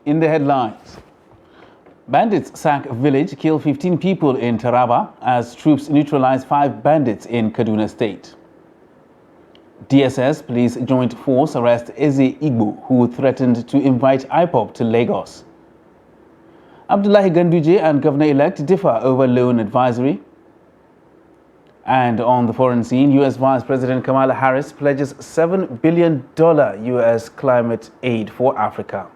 In the headlines, bandits sack village, kill 15 people in Taraba as troops neutralize 5 bandits in Kaduna State. DSS Police Joint Force arrest Eze Igbo, who threatened to invite IPOB to Lagos. Abdullahi Ganduje and Governor-elect differ over loan advisory. And on the foreign scene, U.S. Vice President Kamala Harris pledges $7 billion U.S. climate aid for Africa.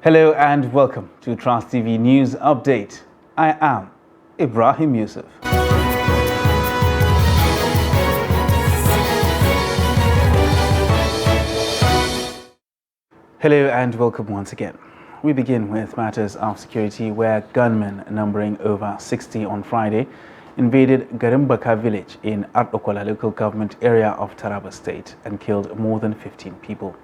Hello and welcome to Trust TV News Update. I am Ibrahim Yusuf. Hello and welcome once again. We begin with matters of security, where gunmen numbering over 60 on Friday invaded Garimbaka village in Ardokola local government area of Taraba State and killed more than 15 people.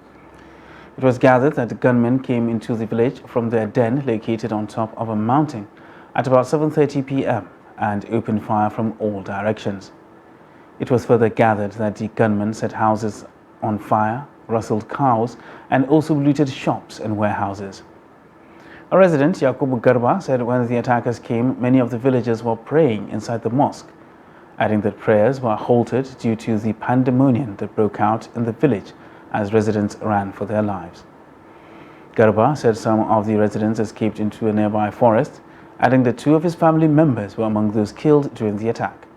It was gathered that the gunmen came into the village from their den located on top of a mountain at about 7:30 p.m. and opened fire from all directions. It was further gathered that the gunmen set houses on fire, rustled cows, and also looted shops and warehouses. A resident, Yakubu Garba, said when the attackers came, many of the villagers were praying inside the mosque, adding that prayers were halted due to the pandemonium that broke out in the village as residents ran for their lives. Garba said some of the residents escaped into a nearby forest, adding that 2 of his family members were among those killed during the attack.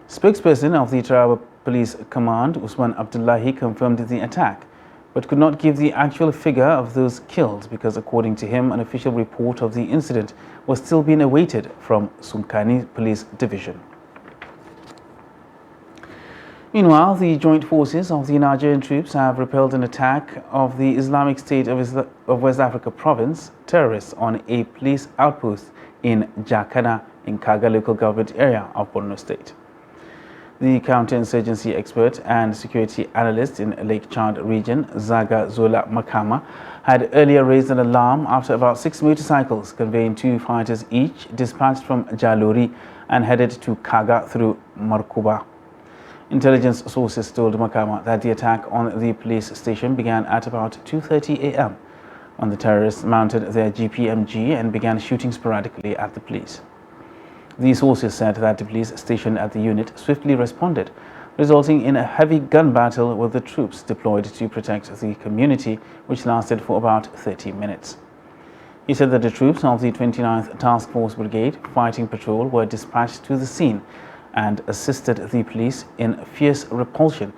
Spokesperson of the Taraba Police Command, Usman Abdullahi, confirmed the attack, but could not give the actual figure of those killed because, according to him, an official report of the incident was still being awaited from Sunkani Police Division. Meanwhile, the joint forces of the Nigerian troops have repelled an attack of the Islamic State of West Africa province terrorists on a police outpost in Jakana in Kaga local government area of Borno State. The counterinsurgency expert and security analyst in Lake Chad region, Zaga Zola Makama, had earlier raised an alarm after about 6 motorcycles conveying 2 fighters each dispatched from Jalori and headed to Kaga through Markuba. Intelligence sources told Makama that the attack on the police station began at about 2:30 a.m. when the terrorists mounted their GPMG and began shooting sporadically at the police. The sources said that the police stationed at the unit swiftly responded, resulting in a heavy gun battle with the troops deployed to protect the community, which lasted for about 30 minutes. He said that the troops of the 29th Task Force Brigade Fighting Patrol were dispatched to the scene and assisted the police in fierce repulsion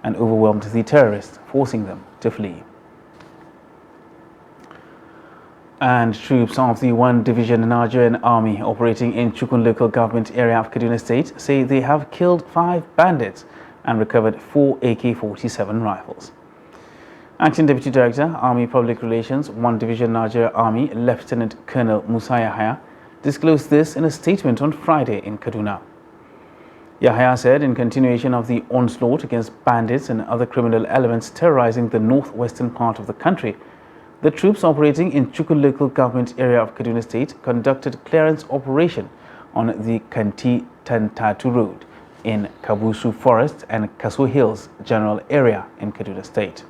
and overwhelmed the terrorists, forcing them to flee. And troops of the 1 Division Nigerian Army operating in Chukun local government area of Kaduna State say they have killed 5 bandits and recovered 4 AK-47 rifles. Acting Deputy Director, Army Public Relations, 1 Division Nigeria Army, Lieutenant Colonel Musa Yahaya, disclosed this in a statement on Friday in Kaduna. Yahaya said in continuation of the onslaught against bandits and other criminal elements terrorizing the northwestern part of the country, the troops operating in Chukun local government area of Kaduna State conducted clearance operation on the Kanti Tantatu Road in Kabusu Forest and Kaso Hills General Area in Kaduna State.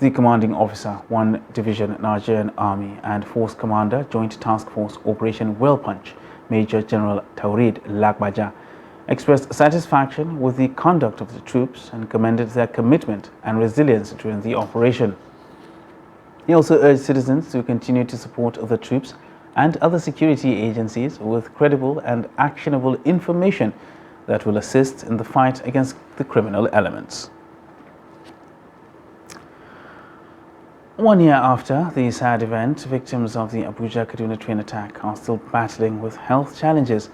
The commanding officer, 1 Division Nigerian Army and Force Commander, Joint Task Force Operation Wellpunch, Major General Taurid Lagbaja, expressed satisfaction with the conduct of the troops and commended their commitment and resilience during the operation. He also urged citizens to continue to support the troops and other security agencies with credible and actionable information that will assist in the fight against the criminal elements. 1 year after the sad event, victims of the Abuja-Kaduna train attack are still battling with health challenges,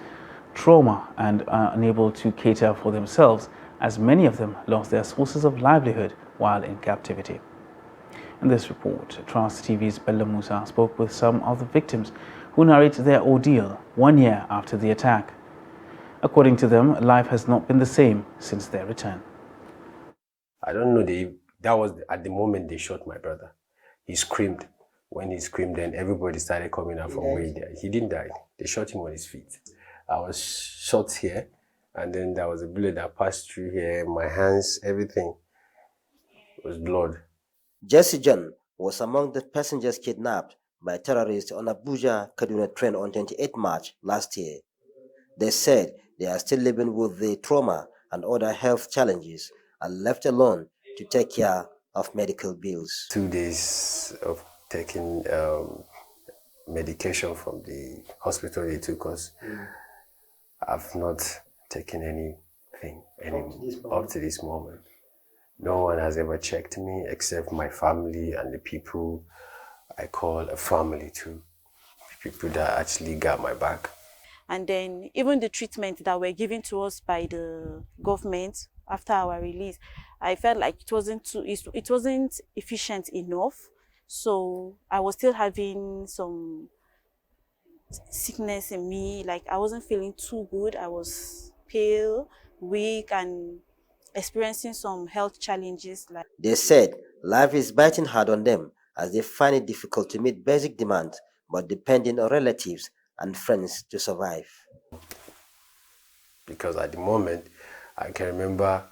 trauma, and are unable to cater for themselves, as many of them lost their sources of livelihood while in captivity. In this report, Trust TV's Bello Musa spoke with some of the victims who narrate their ordeal 1 year after the attack. According to them, life has not been the same since their return. I don't know, that was at the moment they shot my brother. He screamed. When he screamed, then everybody started coming out from where he died. He didn't die. They shot him on his feet. I was shot here, and then there was a bullet that passed through here, my hands, everything was blood. Jesse John was among the passengers kidnapped by terrorists on Abuja-Kaduna train on 28 March last year. They said they are still living with the trauma and other health challenges and left alone to take care of medical bills. 2 days of taking medication from the hospital they took us. I've not taken anything up to this moment. No one has ever checked me except my family and the people I call a family too. People that actually got my back. And then even the treatment that were given to us by the government after our release, I felt like it wasn't efficient enough. So I was still having some sickness in me, like I wasn't feeling too good. I was pale, weak, and experiencing some health challenges. They said life is biting hard on them as they find it difficult to meet basic demands, but depending on relatives and friends to survive. Because at the moment, I can remember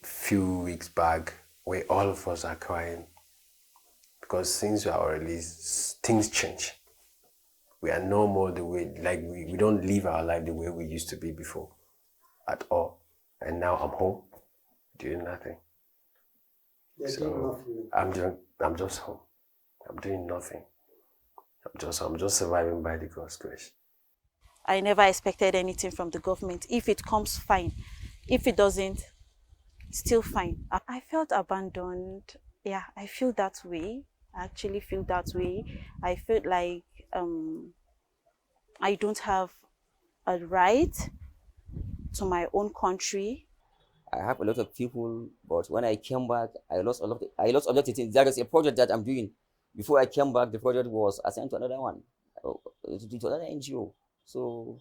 a few weeks back where all of us are crying because since we are released, things change. We are no more the way, like we don't live our life the way we used to be before at all. And now I'm home doing nothing. So I'm just home. I'm doing nothing. I'm just surviving by the God's grace. I never expected anything from the government. If it comes, fine. If it doesn't, still fine. I felt abandoned. Yeah, I feel that way. I actually feel that way. I felt like I don't have a right to my own country. I have a lot of people, but when I came back, I lost a lot of things. There is a project that I'm doing. Before I came back, the project was assigned to another one, to another NGO. So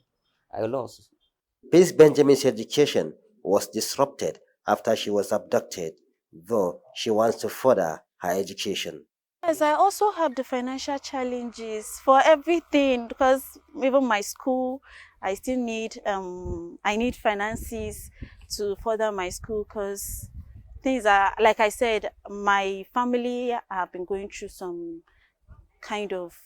I lost. Peace Benjamin's education was disrupted after she was abducted, though she wants to further her education. Yes, I also have the financial challenges for everything because even my school, I still need I need finances to further my school because things are, like I said, my family have been going through some kind of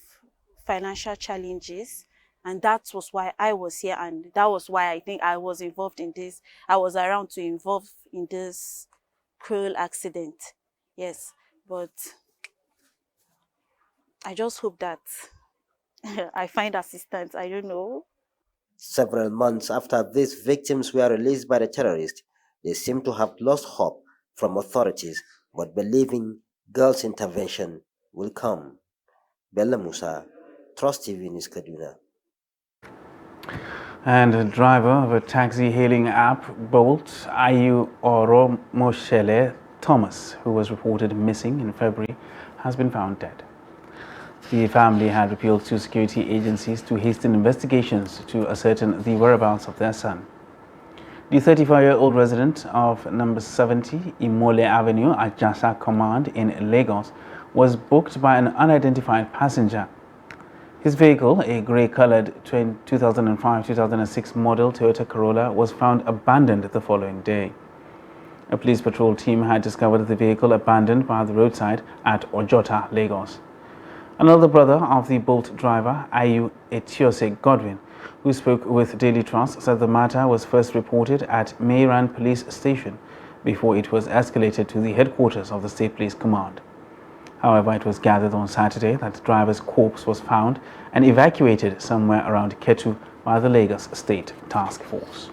financial challenges, and that was why I was here, and that was why I think I was involved in this. I was around to involve in this cruel accident. Yes, but I just hope that I find assistance. I don't know. Several months after these victims were released by the terrorists, they seem to have lost hope from authorities, but believing girls' intervention will come. Bella Musa, Trust TV News, Kaduna. And the driver of a taxi-hailing app, Bolt, Ayu Oromoshele Thomas, who was reported missing in February, has been found dead. The family had appealed to security agencies to hasten investigations to ascertain the whereabouts of their son. The 35-year-old resident of number 70 Imole Avenue at Jasa Command in Lagos was booked by an unidentified passenger. His vehicle, a grey-colored 2005-2006 model Toyota Corolla, was found abandoned the following day. A police patrol team had discovered the vehicle abandoned by the roadside at Ojota, Lagos. Another brother of the Bolt driver, Ayu Etiose Godwin, who spoke with Daily Trust, said the matter was first reported at Meiran Police Station before it was escalated to the headquarters of the State Police Command. However, it was gathered on Saturday that the driver's corpse was found and evacuated somewhere around Ketu by the Lagos State Task Force.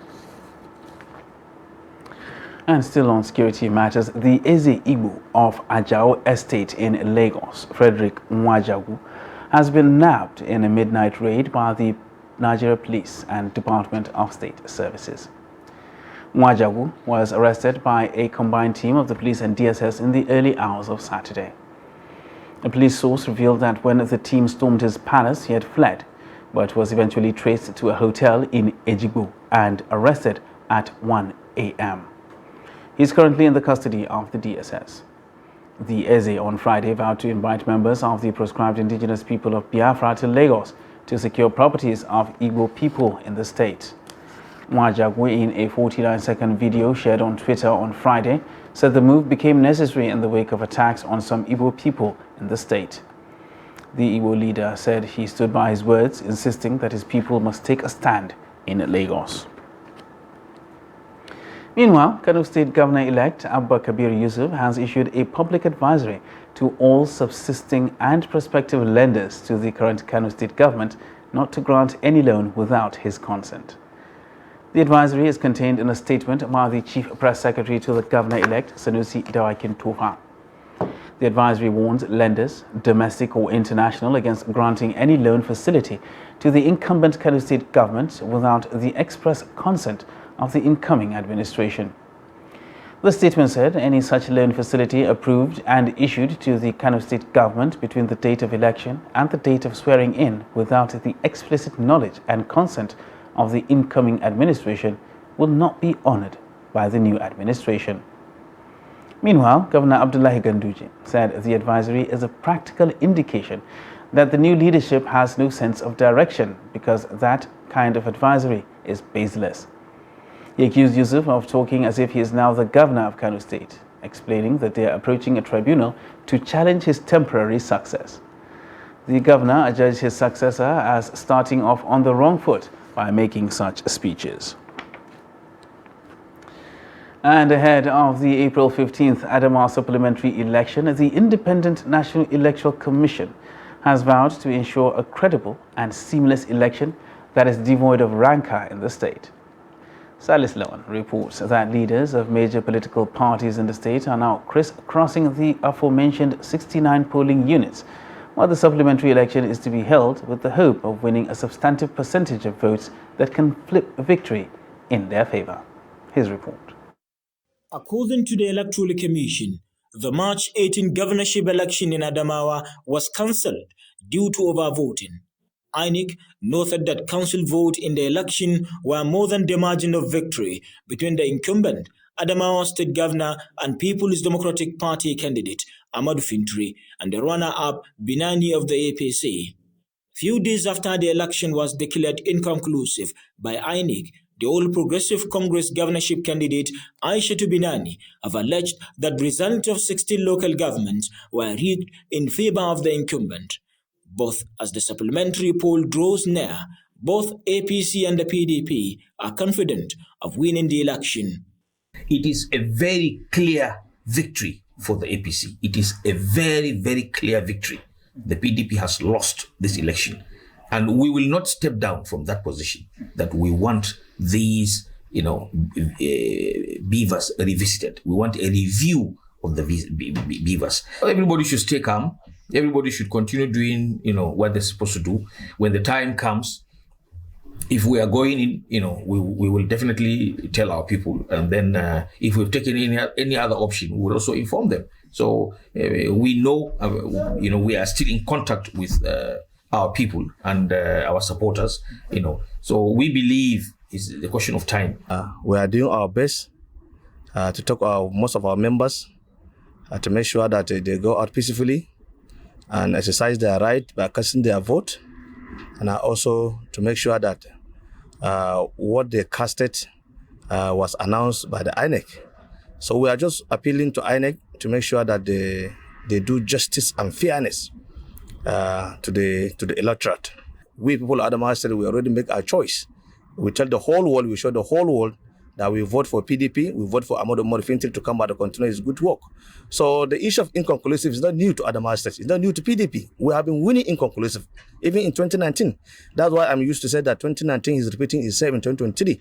And still on security matters, the Eze Igbo of Ajao Estate in Lagos, Frederick Nwajagu, has been nabbed in a midnight raid by the Nigeria Police and Department of State Services. Nwajagu was arrested by a combined team of the police and DSS in the early hours of Saturday. A police source revealed that when the team stormed his palace, he had fled, but was eventually traced to a hotel in Ejigbo and arrested at 1 a.m. He is currently in the custody of the DSS. The Eze on Friday vowed to invite members of the proscribed indigenous people of Biafra to Lagos to secure properties of Igbo people in the state. Nwajagu, in a 49-second video shared on Twitter on Friday, said the move became necessary in the wake of attacks on some Igbo people in the state. The Igbo leader said he stood by his words, insisting that his people must take a stand in Lagos. Meanwhile, Kano State Governor-elect Abba Kabir Yusuf has issued a public advisory to all subsisting and prospective lenders to the current Kano State government not to grant any loan without his consent. The advisory is contained in a statement by the Chief Press Secretary to the Governor-elect, Sanusi Dawakin Tofa. The advisory warns lenders, domestic or international, against granting any loan facility to the incumbent Kano State government without the express consent of the incoming administration. The statement said any such loan facility approved and issued to the Kano State government between the date of election and the date of swearing in without the explicit knowledge and consent of the incoming administration will not be honored by the new administration. Meanwhile, Governor Abdullahi Ganduje said the advisory is a practical indication that the new leadership has no sense of direction because that kind of advisory is baseless. He accused Yusuf of talking as if he is now the governor of Kano State, explaining that they are approaching a tribunal to challenge his temporary success. The governor adjudged his successor as starting off on the wrong foot by making such speeches. And ahead of the April 15th Adamawa supplementary election, the Independent National Electoral Commission has vowed to ensure a credible and seamless election that is devoid of rancor in the state. Salis Lawan reports that leaders of major political parties in the state are now crisscrossing the aforementioned 69 polling units, while the supplementary election is to be held with the hope of winning a substantive percentage of votes that can flip victory in their favor. His report. According to the Electoral Commission, the March 18 governorship election in Adamawa was cancelled due to overvoting. INEC noted that council votes in the election were more than the margin of victory between the incumbent Adamawa State Governor and People's Democratic Party candidate Amadou Fintri and the runner-up Binani of the APC. Few days after the election was declared inconclusive by INEC, the All Progressive Congress governorship candidate Aishatu Binani have alleged that results of 16 local governments were rigged in favor of the incumbent. Both as the supplementary poll draws near, both APC and the PDP are confident of winning the election. It is a very clear victory for the APC. It is a very, very clear victory. The PDP has lost this election. And we will not step down from that position that we want these, beavers revisited. We want a review of the beavers. Everybody should stay calm. Everybody should continue doing, what they're supposed to do. When the time comes, if we are going in, we will definitely tell our people. And then if we've taken any other option, we will also inform them. So we know, we are still in contact with our people and our supporters, So we believe it's a question of time. We are doing our best to talk to most of our members to make sure that they go out peacefully and exercise their right by casting their vote, and also to make sure that what they casted was announced by the INEC. So we are just appealing to INEC to make sure that they do justice and fairness to the electorate. We people of Adamawa State, we already make our choice. We tell the whole world, we show the whole world that we vote for PDP, we vote for Amadou Fintri to come back to continue his good work. So the issue of inconclusive is not new to Adamawa State. It's not new to PDP. We have been winning inconclusive, even in 2019. That's why I'm used to say that 2019 is repeating itself in 2023.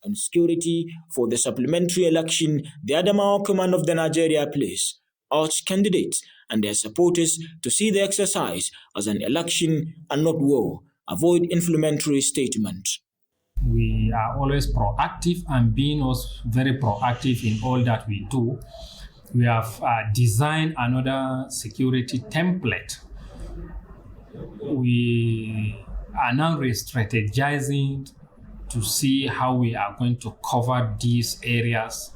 On security for the supplementary election, the Adamawa Command of the Nigeria Police urged candidates and their supporters to see the exercise as an election and not war. Avoid inflammatory statements. We are always proactive and being also very proactive in all that we do. We have designed another security template. We are now re-strategizing to see how we are going to cover these areas,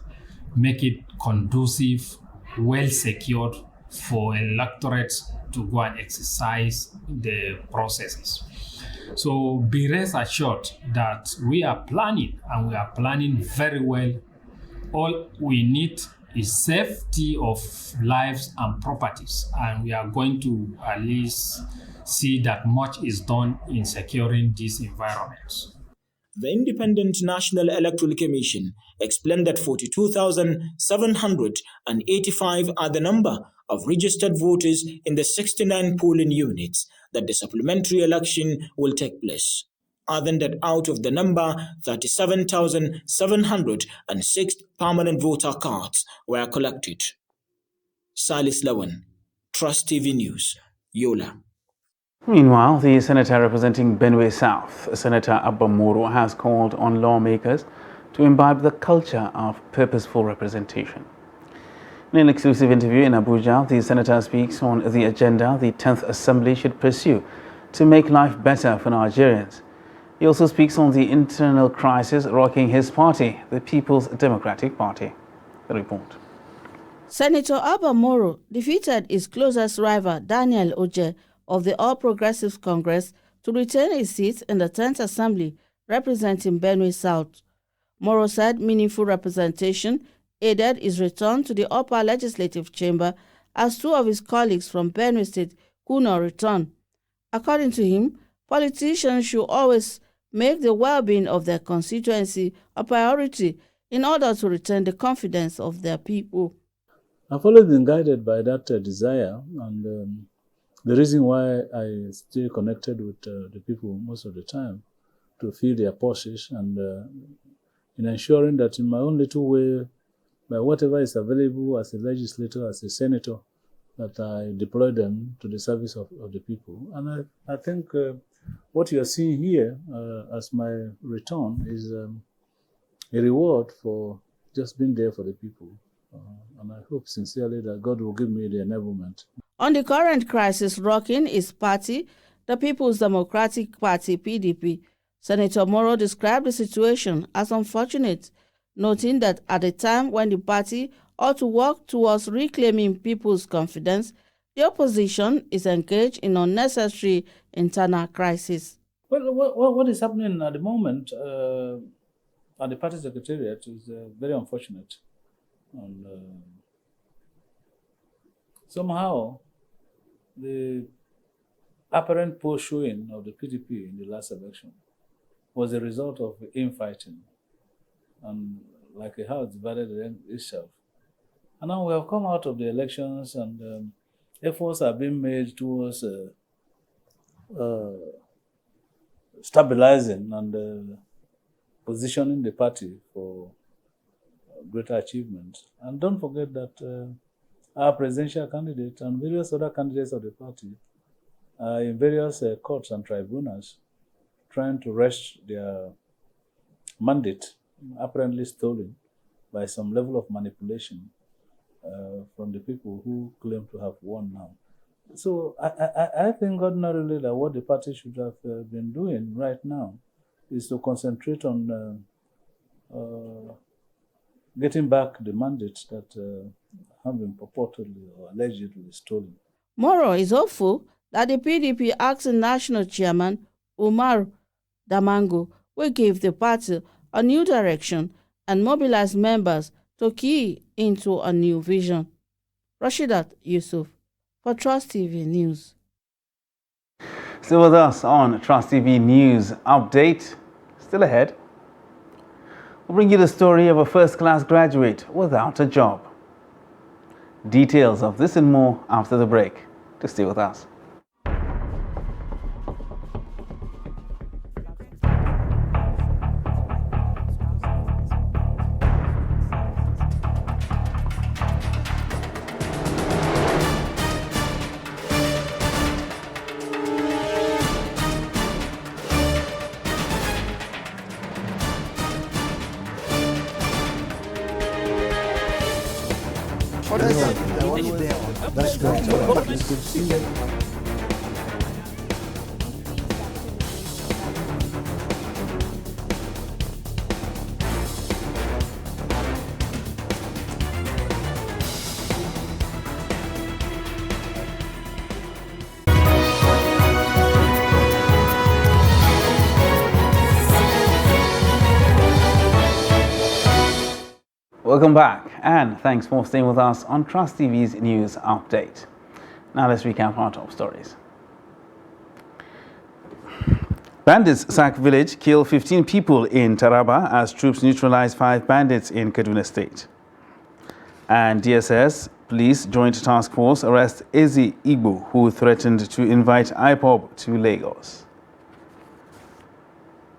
make it conducive, well secured for electorates to go and exercise the processes. So be rest assured that we are planning, and we are planning very well. All we need is safety of lives and properties, and we are going to at least see that much is done in securing these environments. The Independent National Electoral Commission explained that 42,785 are the number of registered voters in the 69 polling units that the supplementary election will take place. Other than that, out of the number, 37,706 permanent voter cards were collected. Salis Lawan, Trust TV News, Yola. Meanwhile, the senator representing Benue South, Senator Abba Moro, has called on lawmakers to imbibe the culture of purposeful representation. In an exclusive interview in Abuja, the senator speaks on the agenda the 10th Assembly should pursue to make life better for Nigerians. He also speaks on the internal crisis rocking his party, the People's Democratic Party. The report. Senator Abba Moro defeated his closest rival, Daniel Oje, of the All Progressives Congress to retain his seat in the 10th Assembly representing Benue South. Moro said meaningful representation aided his return to the upper legislative chamber as two of his colleagues from Benue State could not return. According to him, politicians should always make the well-being of their constituency a priority in order to retain the confidence of their people. I've always been guided by that desire, and the reason why I stay connected with the people most of the time to feel their pulses and in ensuring that in my own little way, by whatever is available as a legislator, as a senator, that I deploy them to the service of the people. And I think what you are seeing here as my return is a reward for just being there for the people. And I hope sincerely that God will give me the enablement. On the current crisis rocking his party, the People's Democratic Party, PDP, Senator Moro described the situation as unfortunate, noting that at a time when the party ought to work towards reclaiming people's confidence, the opposition is engaged in unnecessary internal crisis. Well, what is happening at the moment at the party secretariat is very unfortunate. And somehow, the apparent poor showing of the PDP in the last election was a result of infighting and like a house divided itself. And now we have come out of the elections and efforts are being made towards stabilizing and positioning the party for greater achievement. And don't forget that our presidential candidate and various other candidates of the party are in various courts and tribunals trying to wrest their mandate, apparently stolen by some level of manipulation from the people who claim to have won now. So I think ordinarily that what the party should have been doing right now is to concentrate on getting back the mandates that have been purportedly or allegedly stolen. Moro is hopeful that the PDP acting national chairman, Umar Damango, will give the party a new direction and mobilize members to key into a new vision. Rashidat Yusuf for Trust TV News. Still with us on Trust TV News Update. Still ahead, we'll bring you the story of a first-class graduate without a job. Details of this and more after the break. To stay with us. That's great. Good to see you. Welcome back, and thanks for staying with us on Trust TV's News Update. Now let's recap our top stories. Bandits sack village, kill 15 people in Taraba as troops neutralize 5 bandits in Kaduna State. And DSS Police Joint Task Force arrest Ezi Igbo, who threatened to invite IPOB to Lagos.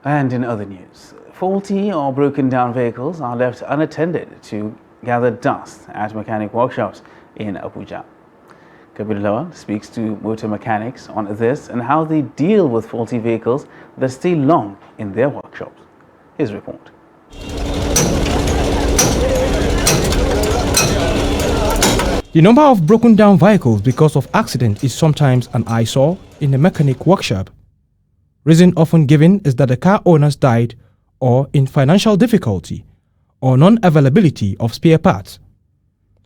And in other news, faulty or broken down vehicles are left unattended to gather dust at mechanic workshops in Abuja. Kabir Lawal speaks to motor mechanics on this and how they deal with faulty vehicles that stay long in their workshops. His report. The number of broken down vehicles because of accident is sometimes an eyesore in the mechanic workshop. Reason often given is that the car owners died or in financial difficulty or non-availability of spare parts.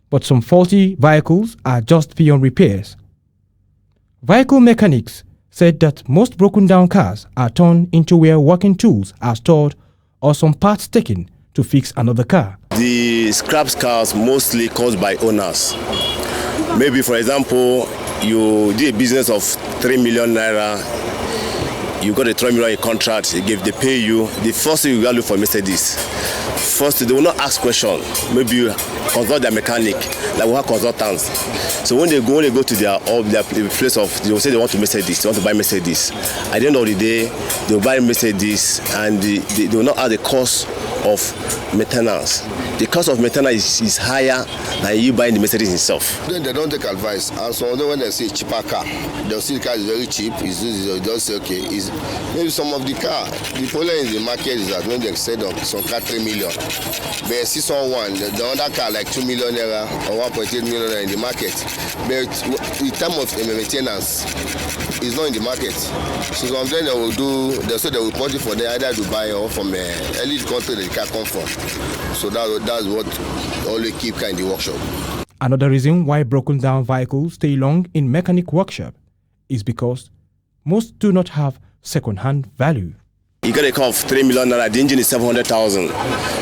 But some faulty vehicles are just beyond repairs. Vehicle mechanics said that most broken down cars are turned into where working tools are stored or some parts taken to fix another car. The scrap cars mostly caused by owners. Maybe, for example, you did a business of 3 million naira, you got a 3 million contract, they pay you. The first thing you got to look for Mercedes. First, they will not ask questions. Maybe you consult their mechanic, like we have consultants. So when they go to their place of, they will say they want to Mercedes, they want to buy Mercedes. At the end of the day, they will buy Mercedes and they will not add the cost of maintenance. The cost of maintenance is higher than you buying the Mercedes itself. Then they don't take advice, and so when they see a cheaper car, they'll see the car is very cheap. They'll say, okay, maybe some of the car. The problem in the market is that when they say some car 3 million, they see someone the other car like 2 million naira or 1.8 million naira in the market. But in terms of maintenance, it's not in the market. So some of them they'll say they will put it for them either Dubai or from any country the car come from. So that's what always keep car in the workshop. Another reason why broken down vehicles stay long in mechanic workshop is because most do not have second-hand value. You got a car of 3 million naira, the engine is 700,000.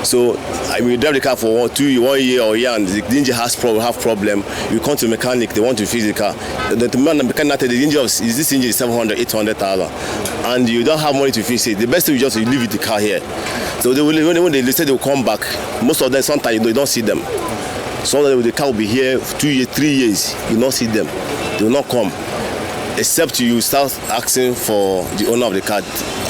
So you drive the car for 1 year or a year and the engine have problem. You come to a mechanic, they want to fix the car. The mechanic, the engine this engine is 700, 800,000, and you don't have money to fix it. The best thing is just you leave the car here. So when they say they will come back, most of them sometimes you don't see them. So the car will be here 2 years, 3 years, you don't see them. They will not come. Except you start asking for the owner of the car,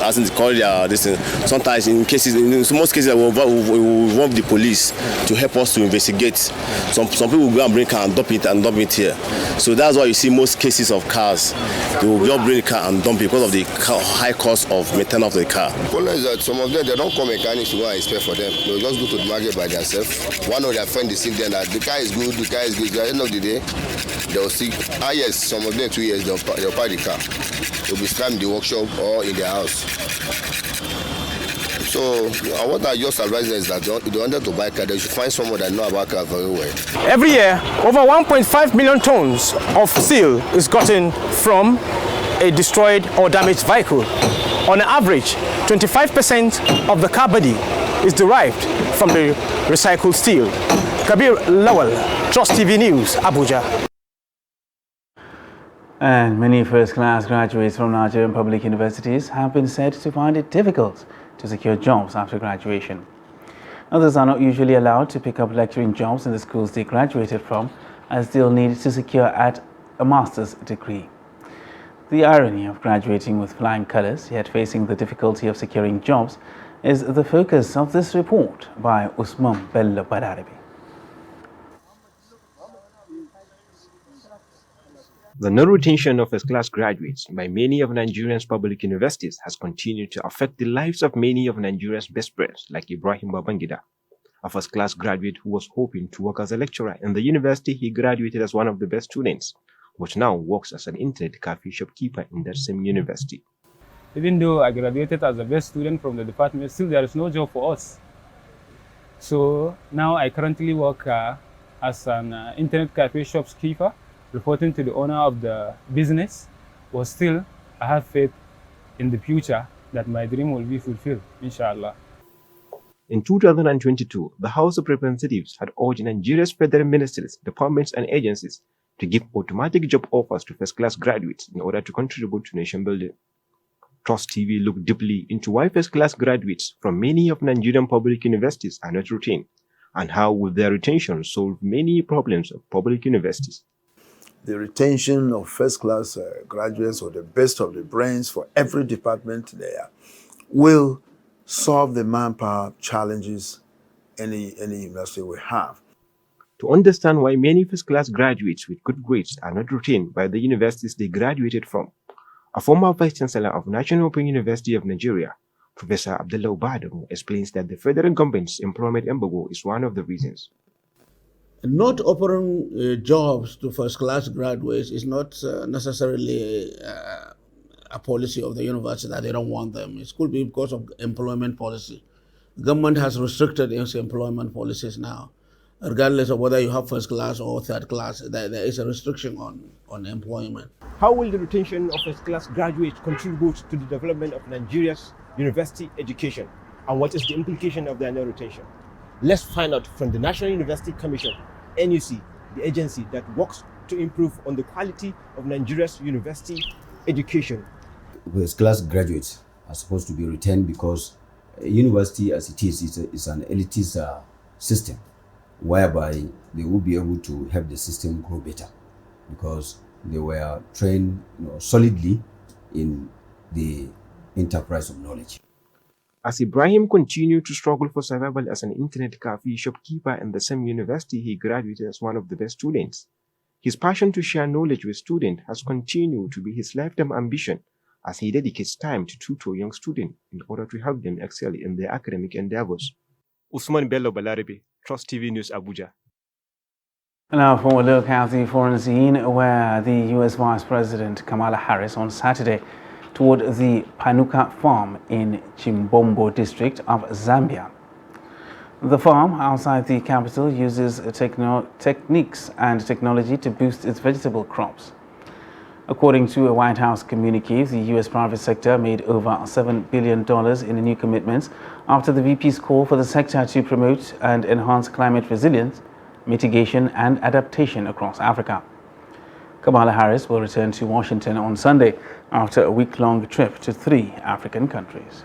asking to call this thing. Sometimes in most cases we involve the police to help us to investigate. Some people will go and bring car and dump it here. So that's why you see most cases of cars. They will just bring the car and dump it because of the high cost of maintenance of the car. The problem is that some of them, they don't call mechanics to go and inspect for them. They'll just go to the market by themselves. One of their friends deceive them that the car is good, the car is good. At the end of the day, they'll see, yes, some of them 2 years, they'll buy the car. They'll be scrapped in the workshop or in their house. So what I just advise is that they wanted to buy a car, they should find someone that knows about car very well. Every year, over 1.5 million tons of steel is gotten from a destroyed or damaged vehicle. On average, 25% of the car body is derived from the recycled steel. Kabir Lawal, Trust TV News, Abuja. And many first-class graduates from Nigerian public universities have been said to find it difficult to secure jobs after graduation. Others are not usually allowed to pick up lecturing jobs in the schools they graduated from, as they'll need to secure a master's degree. The irony of graduating with flying colors, yet facing the difficulty of securing jobs, is the focus of this report by Usman Bello Badarabi. The non-retention of first-class graduates by many of Nigeria's public universities has continued to affect the lives of many of Nigeria's best brains, like Ibrahim Babangida, a first-class graduate who was hoping to work as a lecturer in the university he graduated as one of the best students, but now works as an internet cafe shopkeeper in that same university. Even though I graduated as the best student from the department, still there is no job for us. So now I currently work as an internet cafe shopkeeper, reporting to the owner of the business, but still I have faith in the future that my dream will be fulfilled, inshallah. In 2022, the House of Representatives had urged Nigeria's federal ministries, departments, and agencies to give automatic job offers to first-class graduates in order to contribute to nation building. Trust TV looked deeply into why first-class graduates from many of Nigerian public universities are not retained, and how will their retention solve many problems of public universities. The retention of first-class graduates or the best of the brains for every department there will solve the manpower challenges any university will have. To understand why many first-class graduates with good grades are not retained by the universities they graduated from, a former Vice-Chancellor of National Open University of Nigeria, Professor Abdullah Ubadam, explains that the federal government's employment embargo is one of the reasons. Not offering jobs to first-class graduates is not necessarily a policy of the university that they don't want them. It could be because of employment policy. The government has restricted its employment policies now. Regardless of whether you have first class or third class, there is a restriction on employment. How will the retention of first-class graduates contribute to the development of Nigeria's university education? And what is the implication of their no retention? Let's find out from the National University Commission, NUC, the agency that works to improve on the quality of Nigeria's university education. First-class graduates are supposed to be retained because a university as it is an elitist system, whereby they will be able to help the system grow better because they were trained solidly in the enterprise of knowledge. As Ibrahim continued to struggle for survival as an internet cafe shopkeeper in the same university he graduated as one of the best students, his passion to share knowledge with students has continued to be his lifetime ambition as he dedicates time to tutor young students in order to help them excel in their academic endeavors. Usman Bello Balarabe, Trust TV News, Abuja. Now for a look at the foreign scene, where the U.S. Vice President Kamala Harris on Saturday toured the Panuka farm in Chimbombo district of Zambia. The farm outside the capital uses techniques and technology to boost its vegetable crops. According to a White House communique, the U.S. private sector made over $7 billion in new commitments after the VP's call for the sector to promote and enhance climate resilience, mitigation and adaptation across Africa. Kamala Harris will return to Washington on Sunday after a week-long trip to 3 African countries.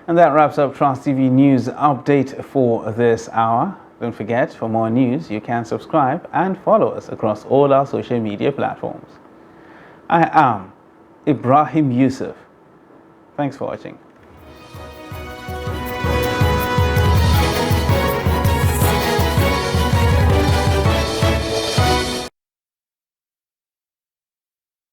And that wraps up Trust TV News Update for this hour. Don't forget, for more news, you can subscribe and follow us across all our social media platforms. I am Ibrahim Yusuf. Thanks for watching.